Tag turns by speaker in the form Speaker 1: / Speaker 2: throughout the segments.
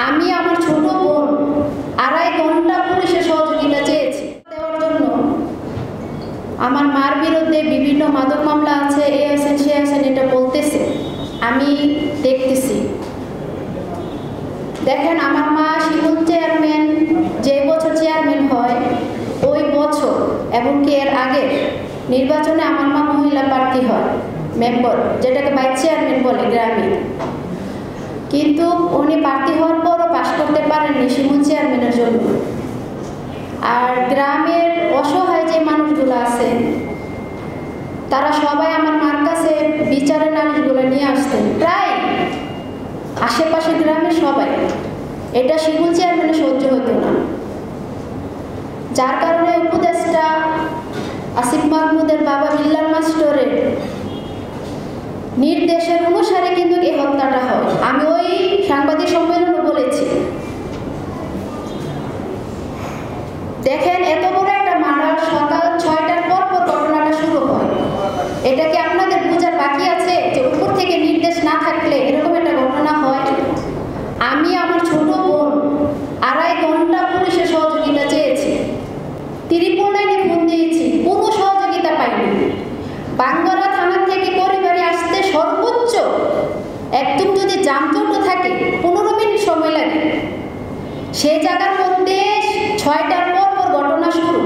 Speaker 1: আমি আমার ছোট বোন 2.5 ঘন্টা পুলিশের সহযোগিতা চেয়েছি দেওয়ার জন্য। আমার মার বিরুদ্ধে বিভিন্ন মাদক মামলা আছে, এ আছেন সে আছেন, এটা বলতেছে, আমি দেখতেছি। দেখেন, আমার মা শিমুল চেয়ারম্যান যে বছর চেয়ারম্যান হয় ওই বছর এবং কি এর আগের নির্বাচনে আমার মা মহিলা প্রার্থী হয় মেম্বার, যেটাকে ভাইস চেয়ারম্যান বলে গ্রামে। কিন্তু উনি প্রার্থী হওয়ার পরও পাশ করতে পারেননি শিমুল চেয়ারম্যানের জন্য। আর গ্রামের অসহায় যে মানুষগুলো আছে তারা সবাই আমার মার কাছে বিচারের নালিশগুলো নিয়ে আসতেন, প্রায় আশেপাশে গ্রামের সবাই। এটা শিমুল চেয়ারম্যানের সহ্য হতো না, যার কারণে উপদেষ্টা আসিফ মাহমুদের বাবা বিল্লাল মাস্টারের নির্দেশের অনুসারে কিন্তু এই হত্যাটা হয়। আমি ওই সাংবাদিক সম্মেলনে বলেছি, দেখেন এত বড় একটা মার্ডার সকাল 6টার পর ঘটনাটা শুরু হয়। এটা কি আপনাদের বোঝার বাকি আছে যে উপর থেকে নির্দেশ না থাকলে এরকম একটা ঘটনা হয়? আমি আমার ছোট বোন 2.5 ঘন্টা পুলিশের সহযোগিতা চেয়েছি, 39 ফোন দিয়েছি, কোনো সহযোগিতা পাইনি। বাঙ্গরা থানা থেকে পরিবারে আসতে সর্বোচ্চ একদম যদি যানজটও থাকে 15 মিনিট সময় লাগে। সেই জায়গার মধ্যে 6টার পর ঘটনা শুরু,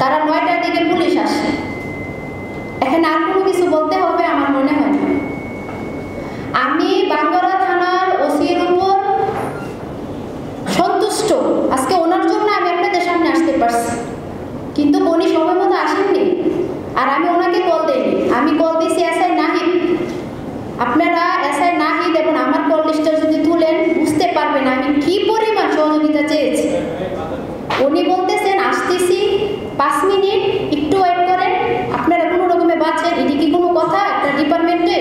Speaker 1: তারা 9টার দিকে পুলিশ আসে। এখানে আর কোনো কিছু বলতে হবে আমার মনে হয় না। আমি বাঙ্গরা থানার ওসির উপর সন্তুষ্ট, আজকে ওনার জন্য আমি আপনাদের সামনে আসতে পারছি, কিন্তু উনি সময় মতো আসেননি। আর আমি ওনাকে কল দিইনি, আমি কল দিয়েছি এসআই নাহিদ। আপনারা এসআই নাহিদ এবং আমার কল লিস্টটা যদি তুলেন বুঝতে পারবেন আমি কি পরিমাণ সহযোগিতা চেয়েছি। উনি বলতেছেন আসতেছি, 5 মিনিট একটু ওয়েট করেন, আপনারা কোনো রকমে বাঁচেন। এটি কি কোনো কথা একটা ডিপার্টমেন্টে?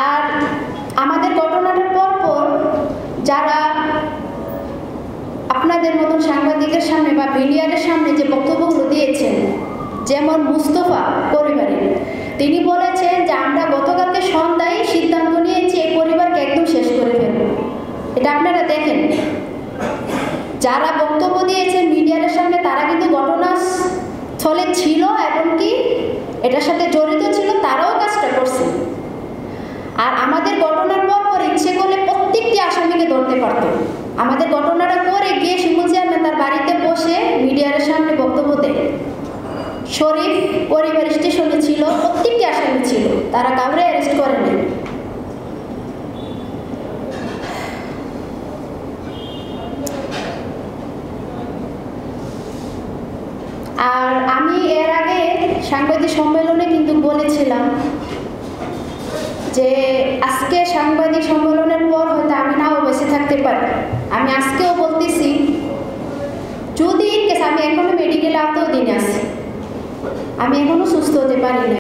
Speaker 1: আর আমাদের ঘটনাটার পর যারা আপনাদের মতন সাংবাদিকের সামনে বা মিডিয়ার সামনে যে বক্তব্যগুলো দিয়েছেন, যেমন মুস্তফা পরিবারের, তিনি বলেছেন যে আমরা গতকালকে সন্ধ্যায় সিদ্ধান্ত নিয়েছি এই পরিবারকে একদম শেষ করে ফেলব। এটা আপনারা দেখেন, যারা বক্তব্য দিয়েছেন মিডিয়ার সামনে তারা কিন্তু ঘটনাস্থলে ছিল এবং কি এটার সাথে জড়িত ছিল, তারাও কাজটা করছে। আর আমাদের ঘটনার পর ইচ্ছে করলে প্রত্যেকটি আসামিকে ধরতে পারত। আমাদের ঘটনাটা করে গিয়ে শিমুল চেয়ারম্যান তার বাড়িতে বসে মিডিয়ার সামনে বক্তব্য দেয়। শরীফ পরিবার স্টেশনে ছিল, প্রত্যেকটি আসামি ছিল, তারা কাউরে অ্যারেস্ট করেনি। আর আমি এর আগে সাংবাদিক সম্মেলনে কিন্তু বলেছিলাম যে আজকে সাংবাদিক সম্মেলনের পর হয়তো আমি নাও বেঁচে থাকতে পারি। আমি আজকেও বলতেছি, যদি আমি এখনো মেডিকেলে আতেও দিনে আছি, আমি এখনো সুস্থ হতে পারি না।